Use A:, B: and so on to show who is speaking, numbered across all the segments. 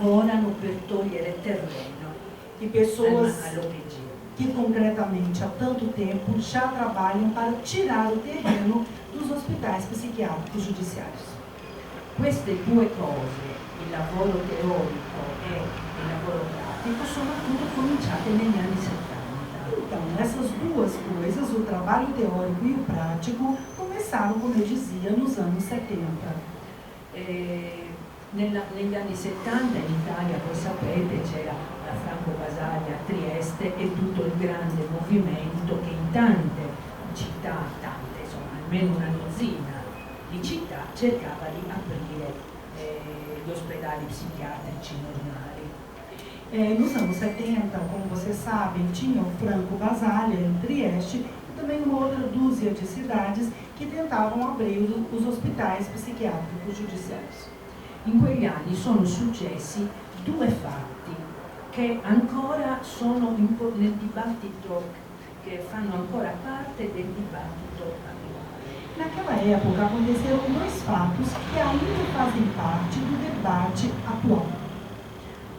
A: lavorano per togliere terreno
B: e pessoas
A: all'OPG.
B: que concretamente há tanto tempo já trabalham para tirar o terreno dos hospitais psiquiátricos judiciários.
A: Queste due cose, il lavoro teorico e il lavoro pratico, sono appunto cominciate negli anni 70.
B: Então, essas duas coisas, o trabalho teórico e o prático, começaram, como eu dizia, nos anos 70.
A: Negli anni 70 in Italia, voi sapete, c'era la Franco Basaglia a Trieste e tutto il grande movimento che in tante città, insomma almeno una dozzina di città, cercava di aprire gli ospedali psiquiatrici normali.
B: Nos anos 70, como vocês sabem, tinha o Franco Basaglia em Trieste e também uma outra dúzia de cidades que tentavam abrir os hospitais psiquiátricos judiciários.
A: In quegli anni sono successi due fatti che ancora sono nel dibattito, che fanno ancora parte del dibattito attuale.
B: Naquela época aconteceram dois fatos que ainda fazem parte do debate atual.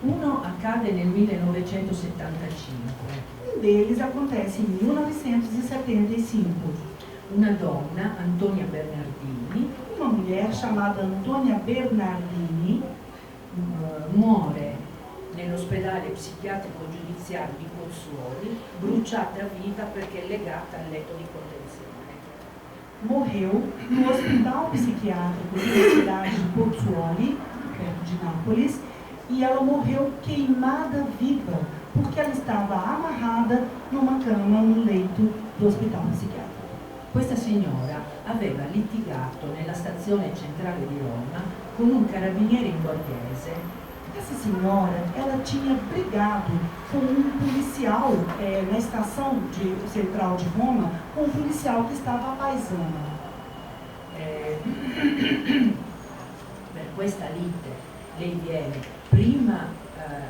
A: Uno accade nel 1975.
B: Um deles acontece em 1975.
A: Una donna, Antonia Bernardini,
B: Uma mulher chamada Antonia Bernardini
A: muore nell'ospedale psichiatrico giudiziario di Pozzuoli, bruciata viva perché è legata al letto di contenzione.
B: Morreu no hospital psiquiátrico da cidade de Pozzuoli, perto de Nápoles, e ela morreu queimada viva, porque ela estava amarrada numa cama no leito do hospital psiquiátrico.
A: Questa signora aveva litigato nella stazione centrale di Roma con un carabiniere in borghese.
B: Essa senhora, ela tinha brigado com um policial na estação central de Roma, com um policial que estava apaisando.
A: Per questa lite lei viene prima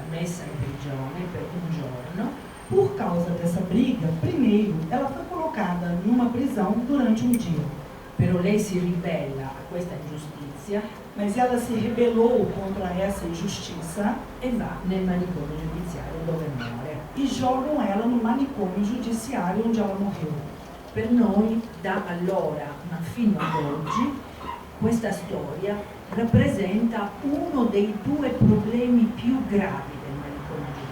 A: messa in prigione per un giorno.
B: Por causa dessa briga, primeiro, ela foi colocada numa prisão durante um dia.
A: Però lei si ribella a questa ingiustizia,
B: mas ela se rebelou contra essa injustiça
A: e va nel manicomio giudiziario dove muore.
B: E jogam ela no manicômio judiciário onde ela morreu.
A: Per noi, da allora ma fino ad oggi, questa storia rappresenta uno dei due problemi più gravi del manicomio giudiziario.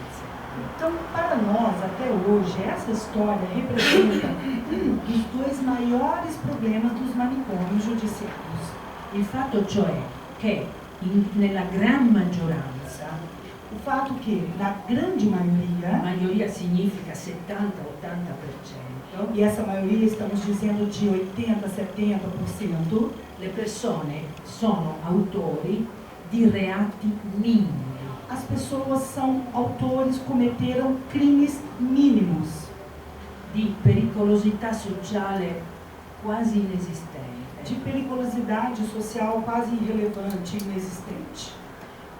B: Então, para nós, até hoje, essa história representa um dos dois maiores problemas dos manicômios judiciários.
A: Il fatto cioè che nella gran maggioranza,
B: o fato che na grande
A: maioria significa 70-80%,
B: e essa maioria estamos dizendo de 80-70%,
A: le persone sono autori di reati minimi.
B: As pessoas são autores, cometeram crimes mínimos.
A: Di pericolosità sociale quasi inesistente.
B: De periculosidade social quase irrelevante, inexistente.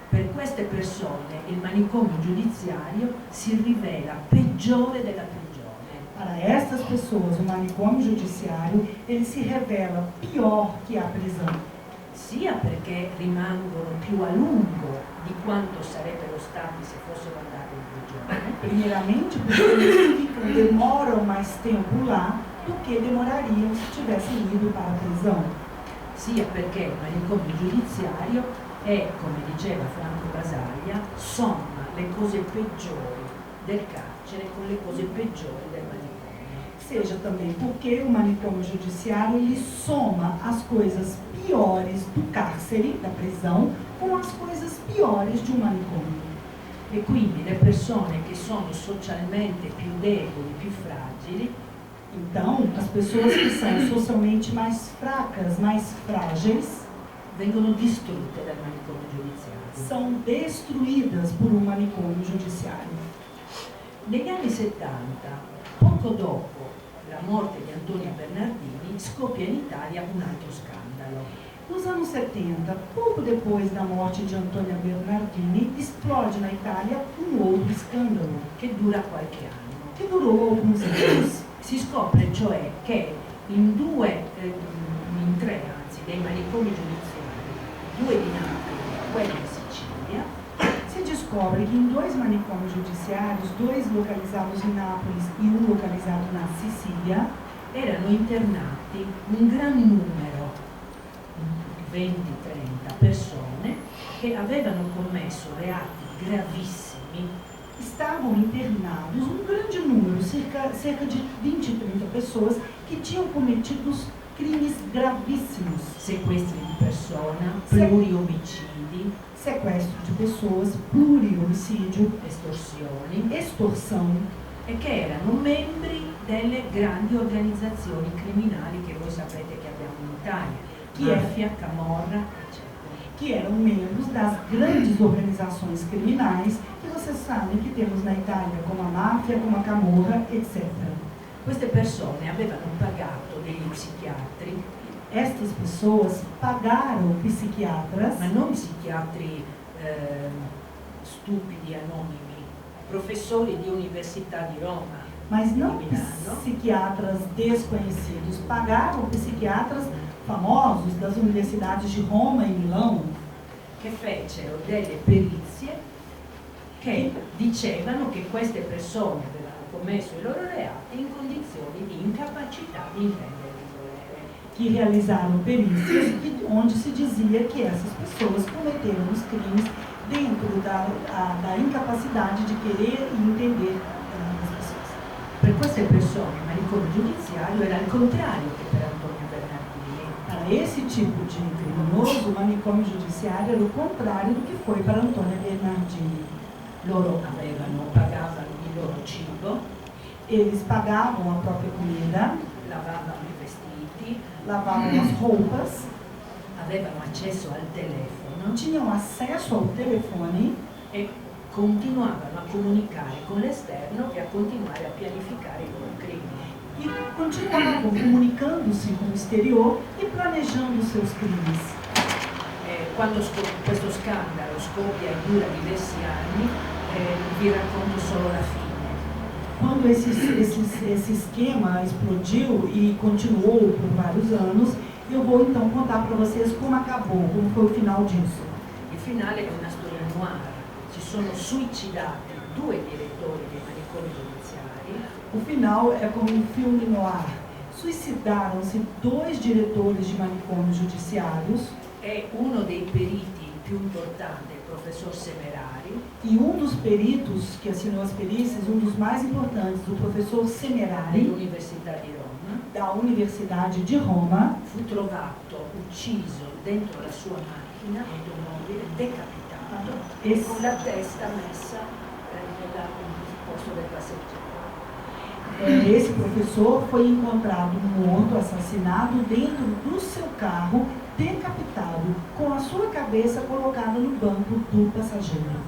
A: Per queste persone il manicomio giudiziario si rivela peggiore della prigione.
B: Para estas pessoas, o manicômio judiciário, ele se revela pior que a prisão.
A: Sia perché rimangono più a lungo di quanto sarebbero stati se fossero andati in prigione.
B: Primeiramente porque demoram mais tempo lá do que demorariam se tivessem ido para a prisão.
A: Sia perché il manicomio giudiziario è, come diceva Franco Basaglia, somma le cose peggiori del carcere con le cose peggiori del manicomio.
B: Seja também porque o manicômio judiciário ele soma as coisas piores do cárcere, da prisão, com as coisas piores de um manicômio.
A: E quindi le persone che sono socialmente più deboli, più fragili,
B: então as pessoas que são socialmente mais fracas, mais frágeis,
A: vengono distrutte dal manicomio giudiziario.
B: São destruídas por um manicômio judiciário.
A: Negli anni 70, poco dopo la morte di Antonia Bernardini, scoppia in Italia un altro scandalo.
B: Nos anos 70, pouco depois da morte de Antonia Bernardini, explode na Itália um outro escândalo,
A: che dura qualche anno.
B: Que durou alguns anos.
A: Si scopre cioè che in tre dei manicomi giudiziari, due di Napoli, quello in Sicilia,
B: se descobre que em 2 manicômios judiciários, 2 localizados em Nápoles e um localizado na Sicília,
A: erano internati un gran numero, 20-30 persone, che avevano commesso reati gravissimi.
B: estavam internados um grande número, cerca de 20, 30 pessoas, que tinham cometido crimes gravíssimos.
A: Sequestri di persona, pluriomicidi,
B: Sequestro de pessoas, pluriomicídio,
A: estorsioni,
B: extorsão,
A: e che erano membri delle grandi organizzazioni criminali che voi sapete che abbiamo in Italia, mafia, camorra, eccetera.
B: que eram membros das grandes organizações criminais que vocês sabem que temos na Itália, como a máfia, como a camorra, etc.
A: Queste persone avevano pagato degli psichiatri,
B: Estas pessoas pagaram psiquiatras,
A: ma non psichiatri stupidi, anonimi, professori di università di Roma,
B: mas não
A: di Milano,
B: psiquiatras desconhecidos, pagaram psiquiatras famosos das universidades de Roma e Milão,
A: che fecero delle perizie che dicevano che queste persone avevano commesso i loro reati in condizioni di incapacità di intendere e di volere.
B: que realizaram perícias onde se dizia que essas pessoas cometeram os crimes dentro da incapacidade de querer e entender as pessoas.
A: Per queste persone il manicomio giudiziario era il contrario che per Antonio Bernardini.
B: Para esse tipo de criminoso, o manicômio judiciário era o contrário do que foi para Antônia Bernardini.
A: Loro pagavano il loro cibo,
B: Eles pagavam a própria comida,
A: lavavano i vestiti,
B: lavavam as roupas,
A: avevano accesso al telefono
B: tinham acesso ao telefone
A: e continuavano a comunicare con l'esterno e a continuare a pianificare i loro crimini.
B: e continuavam comunicando-se com o exterior e planejando seus crimes.
A: Quando questo scandalo scoppia e dura diversi anni, vi racconto solo la fine.
B: Quando esse esquema explodiu e continuou por vários anos, eu vou então contar para vocês como acabou, como foi o final disso.
A: Il finale è una storia noir. Si sono suicidati 2 direttori dei manicomi giudiziari,
B: O final é como um filme noir. Suicidaram-se 2 diretores de manicômios judiciários
A: e uno dei periti più importanti, il professor Semerari,
B: e um dos peritos que assinou as perícias, um dos mais importantes, o professor Semerari,
A: dell'Università di Roma,
B: da Universidade de Roma,
A: fu trovato ucciso dentro la sua macchina automobile, decapitato e con la testa messa nel posto del passeggero.
B: Esse professor foi encontrado morto, assassinado dentro do seu carro, decapitado, com a sua cabeça colocada no banco do passageiro.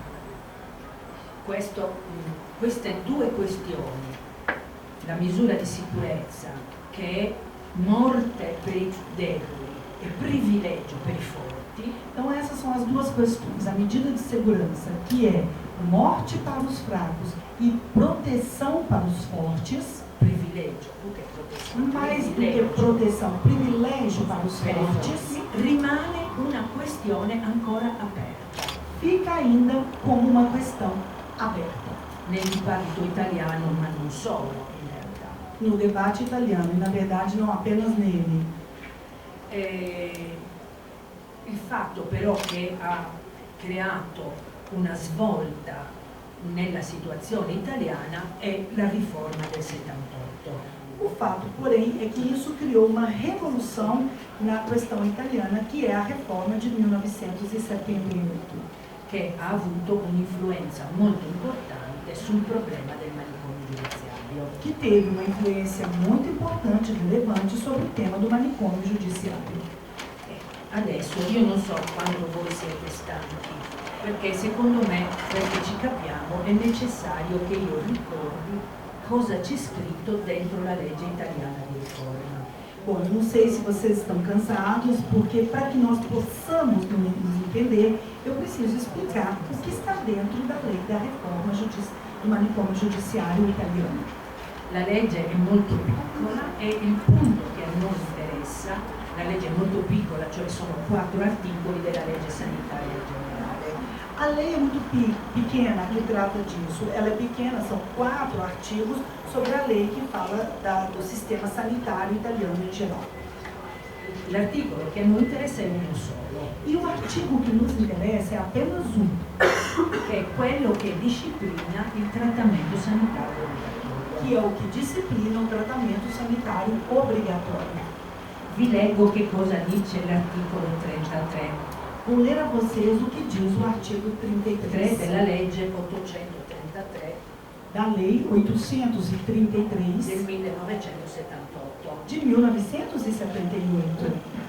A: Queste 2 questioni, la misura di sicurezza che è morte per i deboli e privilegio per i forti,
B: Então essas são as 2 questões, a medida de segurança, que é morte para os fracos e proteção para os fortes,
A: privilegio più che protezione,
B: mais do que proteção, privilégio para os
A: per i
B: fortes,
A: forti, rimane una questione ancora aperta.
B: fica ainda como uma questão aberta.
A: Nel dibattito italiano, ma non solo in realtà.
B: No debate italiano, e na verdade não apenas nele.
A: Il fatto però che ha creato una svolta nella situazione italiana è la riforma del 78,
B: O fato, porém, é que isso criou uma revolução na questão italiana, que é a reforma de 1978,
A: che ha avuto un'influenza molto importante sul problema del manicomio giudiziario.
B: que teve uma influência muito importante, relevante, sobre o tema do manicômio judiciário.
A: Adesso io non so quanto voi siete stanchi, perché secondo me, perché ci capiamo, è necessario che io ricordi cosa c'è scritto dentro la legge italiana di riforma.
B: Bom, eu não sei se vocês estão cansados, porque para que nós possamos nos entender, eu preciso explicar o que está dentro da lei da reforma do manicômio judiciário italiano.
A: La legge è molto piccola e il punto che a noi interessa, la legge è molto piccola, cioè sono 4 articoli della legge sanitaria generale.
B: A lei é muito pequena que trata disso. Ela é pequena, são 4 artigos sobre a lei que fala do sistema sanitário italiano em geral.
A: L'articolo che a noi interessa è uno solo,
B: E o artigo que nos interessa é apenas um,
A: che è quello che disciplina il trattamento sanitario obbligatorio.
B: que é o que disciplina o tratamento sanitário obrigatório.
A: Vi leggo che cosa dice l'articolo 33.
B: Vou ler a vocês o que diz o artigo 33
A: della legge 833
B: da Lei 833
A: del 1978,
B: de 1978.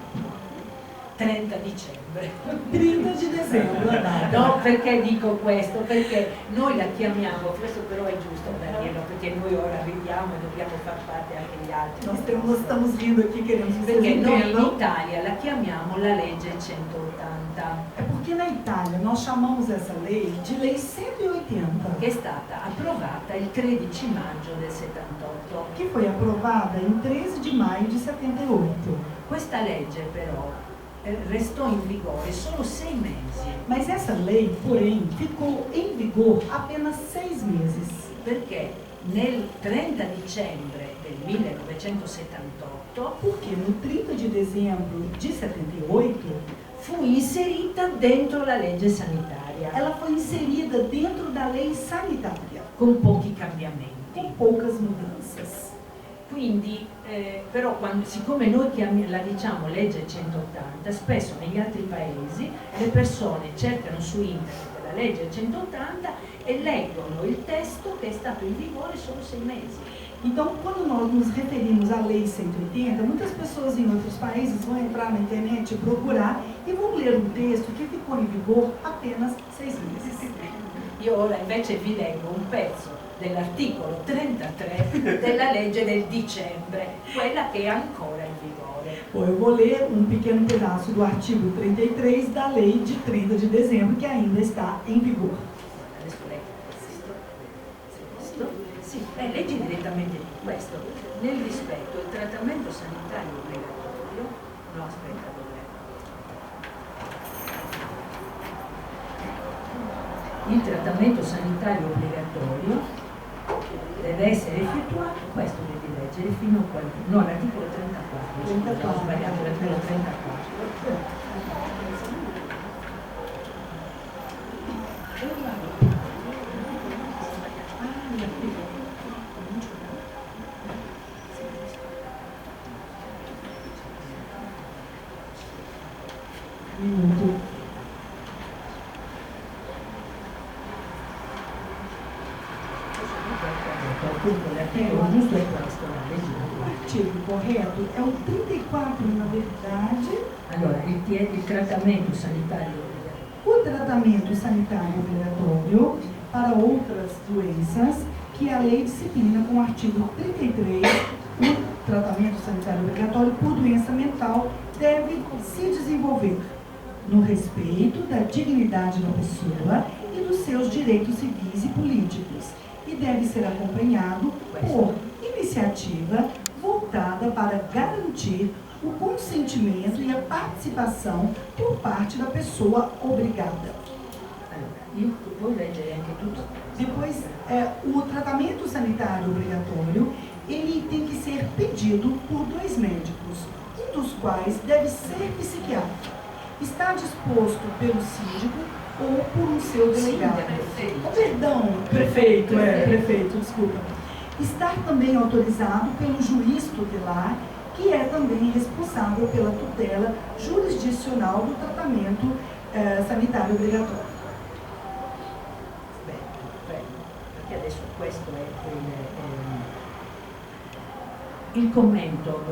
A: 30 dicembre.
B: 30 di dezembro, la data.
A: No, perché dico questo? Perché noi la chiamiamo, questo però è giusto da dirlo, perché noi ora arriviamo e dobbiamo far parte anche gli altri.
B: Nós estamos rindo aqui, queremos que vocês
A: Perché noi in
B: entendam.
A: Italia la chiamiamo la legge 180,
B: É porque na Itália nós chamamos essa lei de Lei 180,
A: che è stata approvata il 13 maggio del 78.
B: que foi aprovada em 13 de maio de 78.
A: Questa legge però restò in vigore solo 6 mesi,
B: Mas essa lei, porém, ficou em vigor apenas 6 meses.
A: perché nel 30 dicembre del 1978
B: Porque no 30 de dezembro de 78,
A: fu inserita dentro la legge sanitaria,
B: ela foi inserida dentro da lei sanitária,
A: con pochi cambiamenti.
B: com poucas mudanças.
A: Quindi, però, siccome noi la diciamo legge 180, spesso negli altri paesi le persone cercano su internet la legge 180 e leggono il testo che è stato in vigore solo 6 mesi.
B: Então, quando nós nos referimos à Lei 180, muitas pessoas em outros países vão entrar na internet e procurar e vão ler um texto que ficou em vigor apenas 6 meses.
A: Io ora invece vi leggo un pezzo dell'articolo 33 della legge del dicembre, quella che è ancora in vigore.
B: Bom, eu vou ler um pequeno pedaço do artigo 33 da Lei de 30 de dezembro, que ainda está em vigor.
A: Adesso leggo questo. Sì, leggi direttamente questo. Nel rispetto del trattamento sanitario obbligatorio, no aspetta, dov'è? Il trattamento sanitario obbligatorio deve essere effettuato, questo devi leggere fino a quel, no, l'articolo 34, ho sbagliato, l'articolo 34.
B: Minuto.
A: Appunto l'articolo giusto è questo, la legge.
B: O artigo correto é o 34, na verdade.
A: Allora, il trattamento sanitario obbligatorio.
B: O tratamento sanitário obrigatório para outras doenças que a lei disciplina com o artigo 33, o tratamento sanitário obrigatório por doença mental deve se desenvolver no respeito da dignidade da pessoa e dos seus direitos civis e políticos e deve ser acompanhado por iniciativa voltada para garantir o consentimento e a participação por parte da pessoa obrigada.
A: Allora, io puoi leggere anche tutto.
B: Depois, o tratamento sanitário obrigatório, ele tem que ser pedido por 2 médicos, um dos quais deve ser psiquiatra. Está disposto pelo síndico ou por um seu delegado.
A: Prefeito.
B: Oh, perdão, prefeito, desculpa. Estar também autorizado pelo juiz tutelar, que é também responsável pela tutela jurisdicional do tratamento sanitário obrigatório.
A: Perché adesso questo è il commento,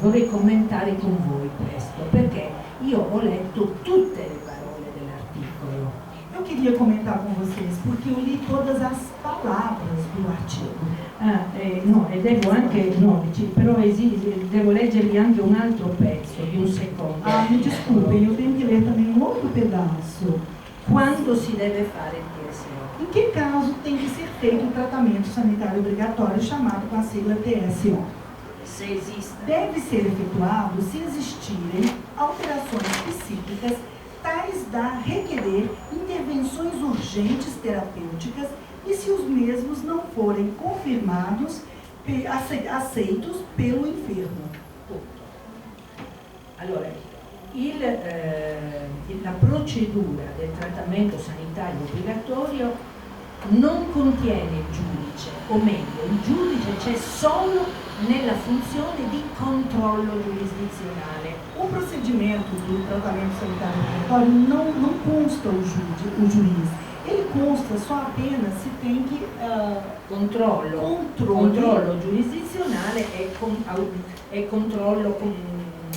A: vorrei commentare con voi questo, perché io ho letto tutte le parole dell'articolo.
B: Eu queria comentar com vocês, porque eu li todas as palavras do artigo.
A: No, e devo anche, no, però devo leggervi anche un altro pezzo di un secondo.
B: Me desculpem, eu tenho que ler também um outro pedaço.
A: Quando si deve fare il TSO?
B: Em que caso tem que ser feito o tratamento sanitário obrigatório, chamado com a sigla TSO?
A: Se esiste.
B: Deve ser efetuado se existirem alterações psíquicas tais da requerer intervenções urgentes terapêuticas e se os mesmos não forem confirmados, aceitos pelo enfermo.
A: Allora, la procedura del trattamento sanitario obbligatorio non contiene il giudice, o meglio, il giudice c'è solo nella funzione di controllo giurisdizionale.
B: O procedimento do tratamento sanitário obrigatório não consta o juiz. Ele consta só apenas se tem que
A: controllo giurisdizionale e controllo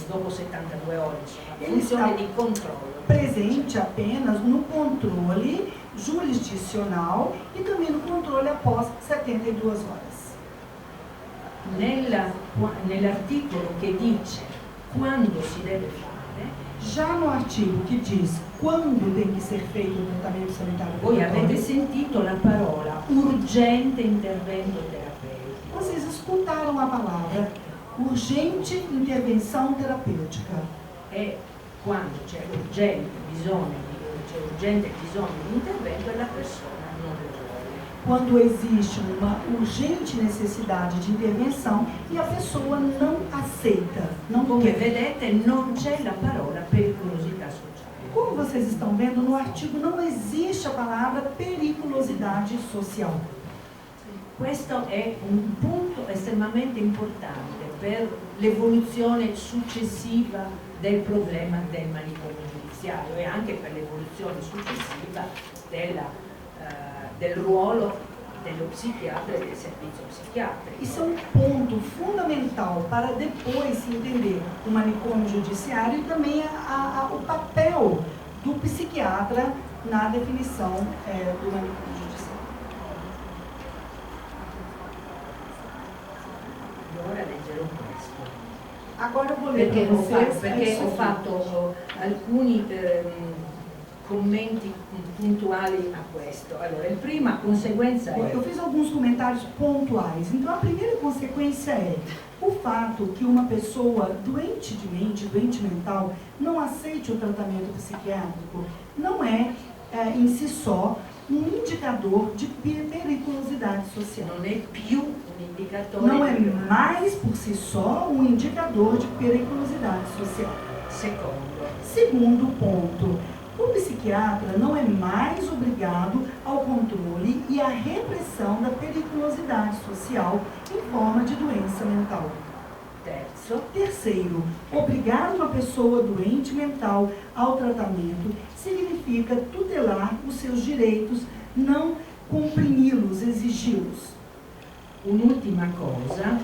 A: dopo 72 ore, insomma, funzione di controllo.
B: Presente apenas no controle jurisdicional e também no controle após 72 horas.
A: Nell'articolo che dice quando si deve fare,
B: já no artigo que diz quando tem que ser feito o tratamento sanitário
A: voi
B: obrigatório,
A: avete sentito la parola urgente intervento terapeutico.
B: vocês escutaram a palavra urgente intervenção terapêutica.
A: E quando c'è urgente bisogno di intervento e la persona non lo vuole.
B: Quando existe uma urgente necessidade de intervenção e a pessoa não aceita, não
A: Come
B: quer.
A: vedete non c'è la parola pericolosità sociale.
B: Como vocês estão vendo, no artigo não existe a palavra periculosidade social.
A: Questo è un punto estremamente importante per l'evoluzione successiva del problema del manicomio giudiziario e anche per l'evoluzione successiva del ruolo dello psiquiatra e del servizio psiquiatrico.
B: Isso é um ponto fundamental para depois se entender o manicômio judiciário e também o papel do psiquiatra na definição do manicômio judiciário.
A: E ora leggerò questo.
B: Agora eu vou ler para vocês.
A: Perché ho fatto alcuni commenti puntuali a questo. Allora, la prima conseguenza è...
B: Eu fiz alguns comentários pontuais. Então, a primeira consequência é o fato que uma pessoa doente de mente, doente mental, não aceite o tratamento psiquiátrico, não é em si só um indicador de periculosidade social.
A: Non è più un indicatore...
B: Não é mais por si só um indicador de periculosidade social. Segundo ponto, o psiquiatra não é mais obrigado ao controle e à repressão da periculosidade social em forma de doença mental. Terceiro, obrigar uma pessoa doente mental ao tratamento significa tutelar os seus direitos, não comprimi-los, exigi-los.
A: Un'ultima cosa,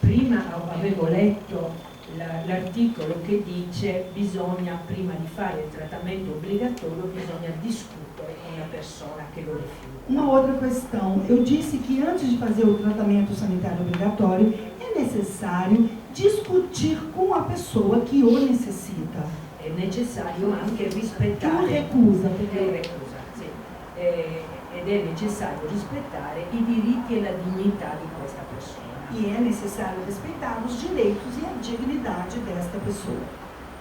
A: prima avevo letto l'articolo che dice bisogna, prima di fare il trattamento obbligatorio, bisogna discutere con la persona che lo rifiuta.
B: Uma outra questão, eu disse que antes de fazer o tratamento sanitário obrigatório, é necessário discutir com a pessoa que o necessita.
A: È necessario anche rispettare...
B: Que o recusa.
A: Sì. Ed è necessario rispettare i diritti e la dignità di questa persona.
B: E é necessário respeitar os direitos e a dignidade desta pessoa.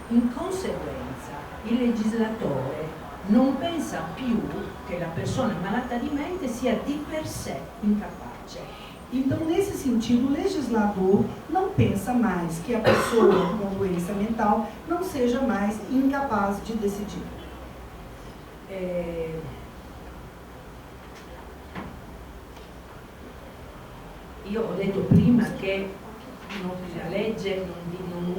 A: In conseguenza, il legislatore non pensa più che la persona malata di mente sia di per sé incapace.
B: Então, nesse sentido, o legislador não pensa mais que a pessoa com doença mental não seja mais incapaz de decidir.
A: Io ho detto prima che la legge non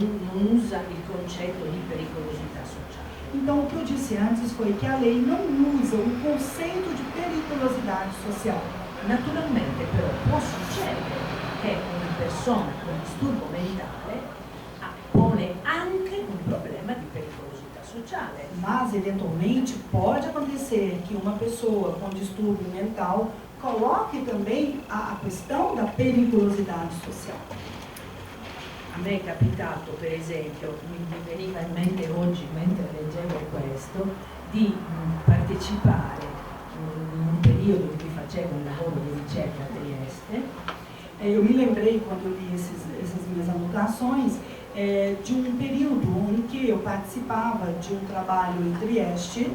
A: usa il concetto di pericolosità sociale.
B: Então, o que eu disse antes foi que a lei não usa o conceito de periculosidade social.
A: Naturalmente però può succedere che una persona con disturbo mentale pone anche un problema di pericolosità sociale.
B: Mas, eventualmente, pode acontecer que uma pessoa com distúrbio mental coloque também a questão da periculosidade social.
A: A me è capitato, per esempio, mi veniva in mente oggi, mentre leggevo questo, di partecipare in un periodo in cui facevo un lavoro di ricerca a Trieste.
B: Eu me lembrei, quando eu li essas minhas anotações, de um período em que eu participava de um trabalho em Trieste,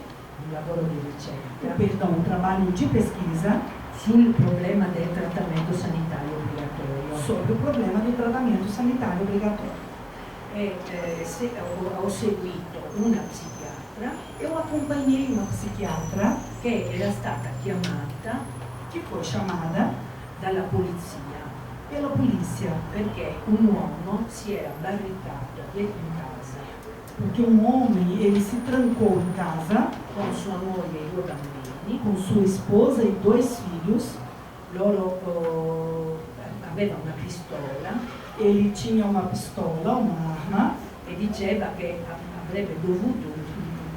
A: un lavoro di ricerca,
B: perdão, um trabalho de pesquisa
A: sul problema del trattamento sanitario obbligatorio.
B: sobre o problema do tratamento sanitário obrigatório.
A: Ho seguito una psichiatra
B: Eu acompanhei uma psiquiatra
A: che era stata chiamata
B: que foi chamada
A: dalla polizia
B: pela polícia,
A: perché un uomo si era barricato dentro in casa
B: porque um homem ele se trancou em casa
A: con sua moglie e 2 bambini.
B: com sua esposa e 2 filhos.
A: Loro aveva una pistola
B: Ele tinha uma pistola, uma arma,
A: e diceva che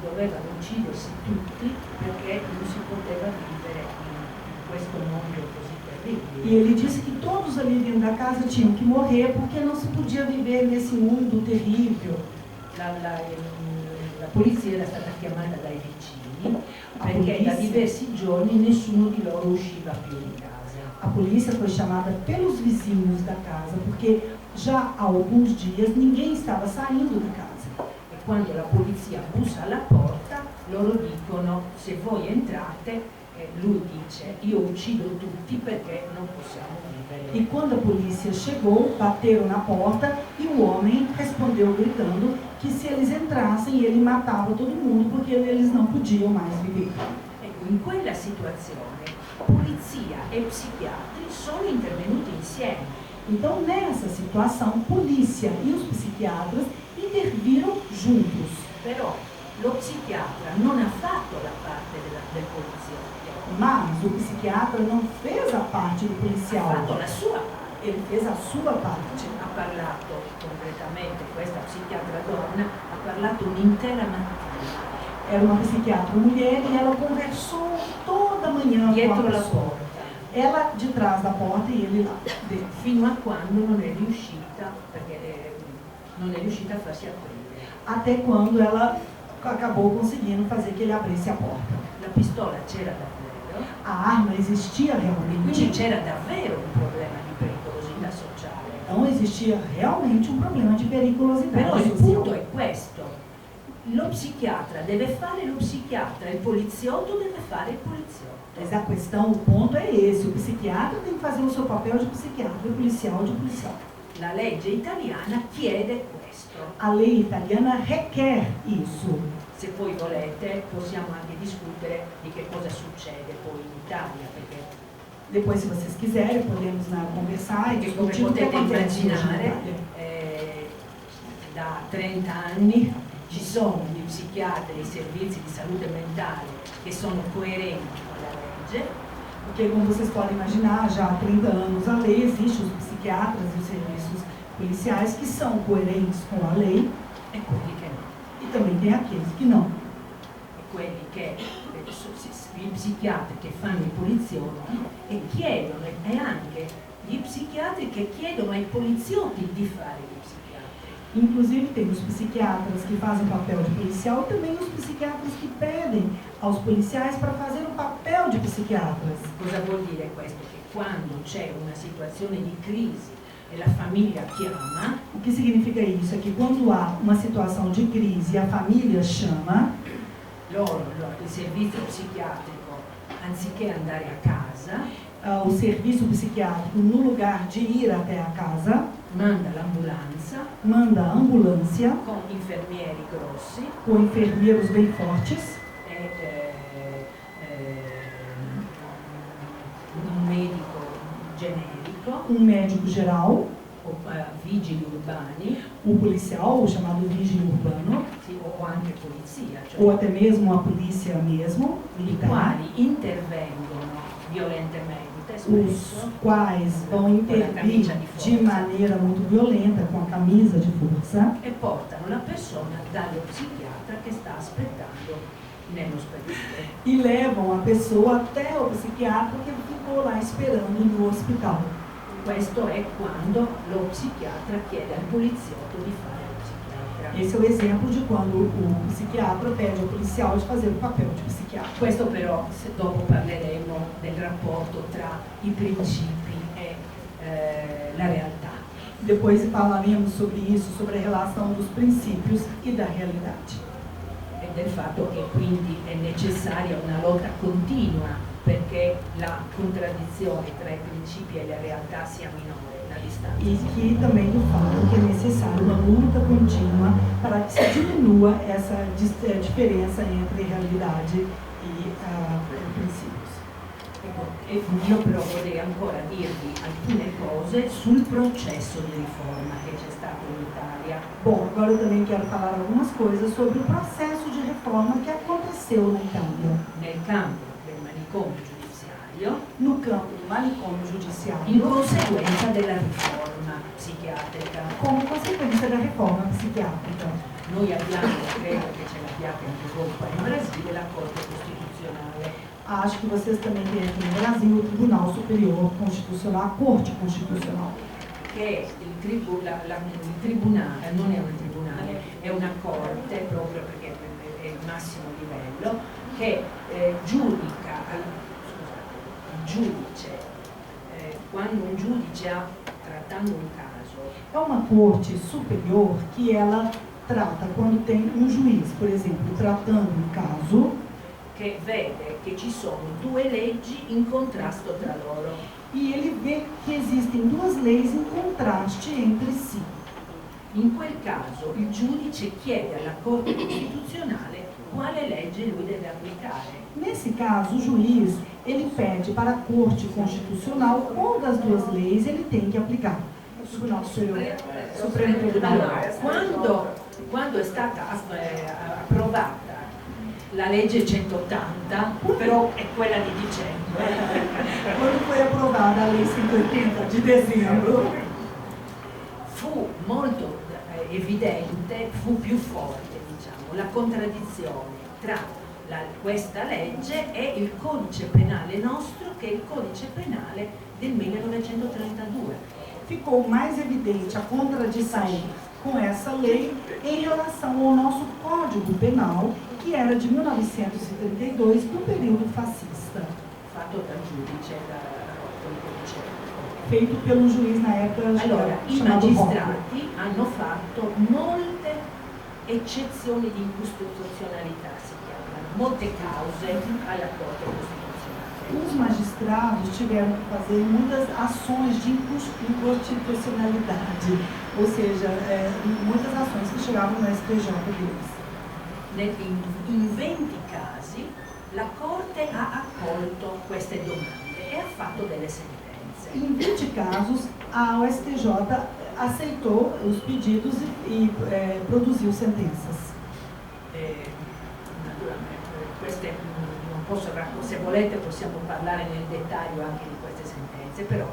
A: dovevano uccidersi tutti perché non si poteva vivere in questo mondo così terribile.
B: e ele disse que todos ali dentro da casa tinham que morrer porque não se podia viver nesse mundo terrível.
A: La polizia era stata chiamata dai vicini
B: A
A: perché da
B: polizia?
A: diversi giorni nessuno di loro usciva più di casa.
B: A polícia foi chamada pelos vizinhos da casa porque já há alguns dias ninguém estava saindo da casa.
A: E quando la polizia bussa alla porta, loro dicono: se voi entrate, lui dice: io uccido tutti perché non possiamo vivere.
B: E quando a polícia chegou, bateram na porta e o homem respondeu gritando que se eles entrassem ele matava todo mundo porque eles não podiam mais viver.
A: Ecco, in quella situazione polizia e psichiatri sono intervenuti insieme.
B: Então, nessa situação, polícia e os psiquiatras interviram juntos.
A: Però lo psichiatra non ha fatto la parte del poliziotto,
B: Mas o psiquiatra não fez a parte do
A: ha
B: policial,
A: fatto la sua parte.
B: ele fez a sua parte.
A: Ha parlato concretamente, questa psichiatra donna ha parlato un'intera mattina
B: Era uma psiquiatra mulher e ela conversou toda manhã com a
A: dietro la
B: pessoa.
A: porta,
B: Ela de trás da porta e ele lá dentro.
A: fino a quando non è riuscita, perché non è riuscita a farsi aprire.
B: Até quando ela acabou conseguindo fazer que ele abrisse a porta.
A: La pistola c'era davvero,
B: A arma existia
A: quindi
B: realmente.
A: c'era davvero un problema di pericolosità sociale.
B: Então existia realmente um problema de
A: Però
B: periculosidade
A: il
B: social.
A: punto è questo: lo psichiatra deve fare lo psichiatra, il poliziotto deve fare il poliziotto.
B: Mas a questão, o ponto é esse. O psiquiatra tem que fazer o seu papel de psiquiatra e o policial de policial.
A: La legge italiana chiede questo.
B: A lei italiana requer isso.
A: Se poi volete possiamo anche discutere di che cosa succede poi in Italia, perché
B: Depois, se vocês quiserem, podemos conversar e
A: Perché come
B: discutir o que
A: potete
B: acontece hoje na
A: immaginare,
B: Itália.
A: da 30 anni ci sono gli psichiatri e i servizi di salute mentale che sono coerenti con la legge,
B: Porque, como vocês podem imaginar, já há 30 anos a lei existe, os psiquiatras e os serviços policiais que são coerentes com a lei,
A: e quelli che no.
B: e também tem aqueles que não.
A: E quelli che, gli psichiatri che fanno i poliziotti e chiedono, e anche gli psichiatri che chiedono ai poliziotti di fare gli psichiatri.
B: Inclusive, tem os psiquiatras que fazem papel de policial e também os psiquiatras que pedem aos policiais para fazer o papel de psiquiatras.
A: Cosa vuol dire questo? Che quando c'è una situazione di crisi e la famiglia chiama,
B: O que significa isso? É que quando há uma situação de crise e a família chama,
A: il servizio psichiatrico, anziché andare a casa,
B: o serviço psiquiátrico, no lugar de ir até a casa,
A: manda l'ambulanza
B: manda a ambulância
A: con infermieri grossi
B: com enfermeiros bem fortes,
A: un medico generico,
B: um médico geral,
A: o vigili urbani,
B: o policial, o chamado vigile urbano,
A: sì, o anche polizia,
B: ou
A: cioè
B: até mesmo a polícia mesmo,
A: i
B: militar,
A: quali intervengono violentemente
B: os
A: spesso
B: quais vão intervir de maneira muito violenta com a camisa de força
A: e portano la persona dallo psichiatra che sta aspettando nell'ospedale.
B: e levam a pessoa até o psiquiatra que ficou lá esperando no hospital.
A: Questo è quando lo psichiatra chiede al poliziotto di fare lo psichiatra.
B: Esse é o exemplo de quando o psiquiatra pede ao policial de fazer o papel de psiquiatra.
A: Questo però, dopo parleremo del rapporto tra i principi e la realtà.
B: Depois falaremos sobre isso, sobre a relação dos princípios e da realidade.
A: E del fatto che quindi è necessaria una lotta continua perché la contraddizione tra i principi e la realtà sia minore, la distanza.
B: E que também do fato que é necessária uma luta contínua para que se diminua essa diferença entre realidade e princípios.
A: E io però vorrei ancora dirvi alcune cose sul processo di riforma che c'è stato in Italia.
B: Bom, agora eu também quero falar algumas coisas sobre o processo de reforma que aconteceu na Itália.
A: Nel campo del manicomio giudiziario,
B: No campo do manicômio
A: in
B: judiciário,
A: conseguenza della riforma psichiatrica.
B: como consequência da reforma psiquiátrica.
A: Noi abbiamo, credo che ce l'abbiate anche voi qua in Brasile, la Corte Costituzionale.
B: Acho que vocês também têm aqui no Brasil o Tribunal Superior Constitucional, a Corte Constitucional.
A: Che il tribunale, non è un tribunale, è una corte proprio perché è il massimo livello, che giudica, il giudice, quando un giudice trattando un caso.
B: É uma corte superior que ela trata quando tem um juiz, por exemplo, tratando um caso,
A: Che vede che ci sono due leggi in contrasto tra loro.
B: e ele vê que existem duas leis em contraste entre si.
A: In quel caso il giudice chiede alla Corte Costituzionale quale legge lui deve applicare.
B: Nesse caso, o juiz ele pede para a Corte Constitucional qual das duas leis ele tem que aplicar. O Tribunal Superior, Supremo Tribunal.
A: Allora, quando è stata approvata la legge 180, però è quella di dicembre,
B: Quando foi aprovada a Lei 180 de dezembro,
A: fu molto evidente, fu più forte, diciamo, la contraddizione tra questa legge e il codice penale nostro, che è il codice penale del 1932.
B: ficou mais evidente a contradição com essa lei em relação ao nosso Código Penal, que era de 1932, do período fascista,
A: Fatto dal giudice, col codice.
B: feito pelo juiz na época
A: Allora, i
B: chamado Rocco.
A: magistrati hanno fatto molte eccezioni di incostituzionalità, si chiamano, molte cause alla Corte Costituzionale.
B: Os magistrados tiveram que fazer muitas ações de inconstitucionalidade, ou seja, muitas ações que chegavam no STJ deles.
A: In 20 casi la Corte ha accolto queste domande e ha fatto delle sentenze.
B: Em 20 casos, a STJ aceitou os pedidos e produziu sentenças.
A: Naturalmente, queste non posso se volete possiamo parlare nel dettaglio anche di queste sentenze, però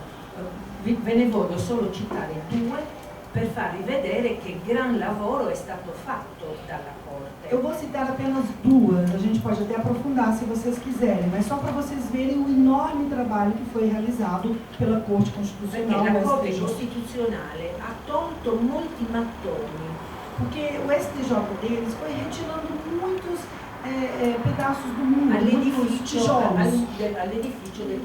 A: ve ne voglio solo citare due per farvi vedere che gran lavoro è stato fatto dalla Corte.
B: Eu vou citar apenas duas, a gente pode até aprofundar se vocês quiserem, mas só para vocês verem o enorme trabalho que foi realizado pela Corte
A: Perché
B: Constitucional,
A: la
B: o
A: Corte
B: STJ.
A: Costituzionale ha tolto molti mattoni,
B: Porque o STJ deles foi retirando muitos pedaços do muro, muitos
A: all'edificio
B: tijolos,
A: del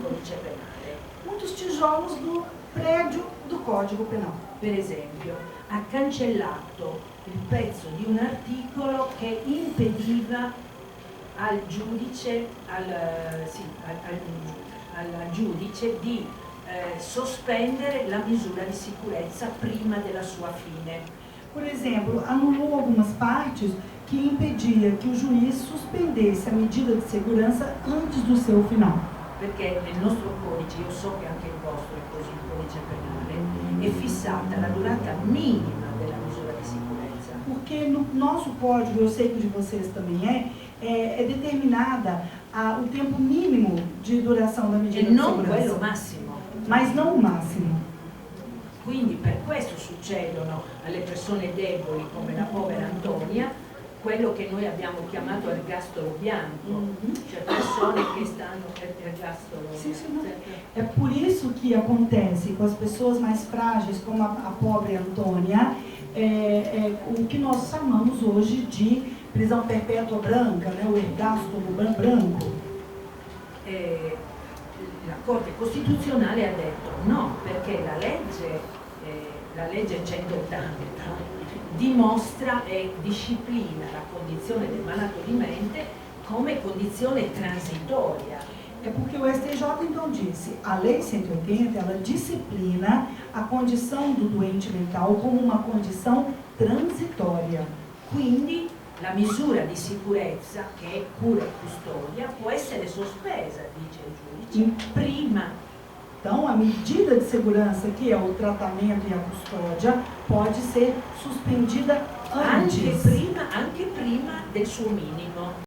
A: codice penale.
B: muitos tijolos do prédio do Código Penal.
A: Per esempio, ha cancellato il pezzo di un articolo che impediva al giudice, al giudice di sospendere la misura di sicurezza prima della sua fine.
B: Por exemplo, anulou algumas partes que impedia que o juiz suspendesse a medida de segurança antes do seu final.
A: Perché nel nostro codice, io so che anche il vostro è così, il codice penale, è fissata la durata minima della misura di sicurezza.
B: Porque no nosso código, eu sei que o de vocês também é determinada o tempo mínimo de duração da
A: E
B: medida de
A: non quello
B: segurança,
A: massimo.
B: mas não o máximo.
A: Quindi per questo succedono alle persone deboli come la povera Antonia quello che noi abbiamo chiamato ergastolo bianco, cioè persone che stanno ergastolo bianco.
B: É por isso que acontece com as pessoas mais frágeis, como a pobre Antônia, o que nós chamamos hoje de prisão perpétua branca, né, o ergástulo branco.
A: La Corte Costituzionale ha detto no, perché la legge la legge 180 dimostra e disciplina la condizione del malato di mente come condizione transitoria.
B: É porque o STJ então disse, a Lei 180, ela disciplina a condição do doente mental como uma condição transitória.
A: Quindi la misura di sicurezza, che è cura e custodia, può essere sospesa, dice il giudice, prima.
B: Então, a medida de segurança, que é o tratamento e a custódia, pode ser suspendida antes.
A: Anche prima del suo minimo.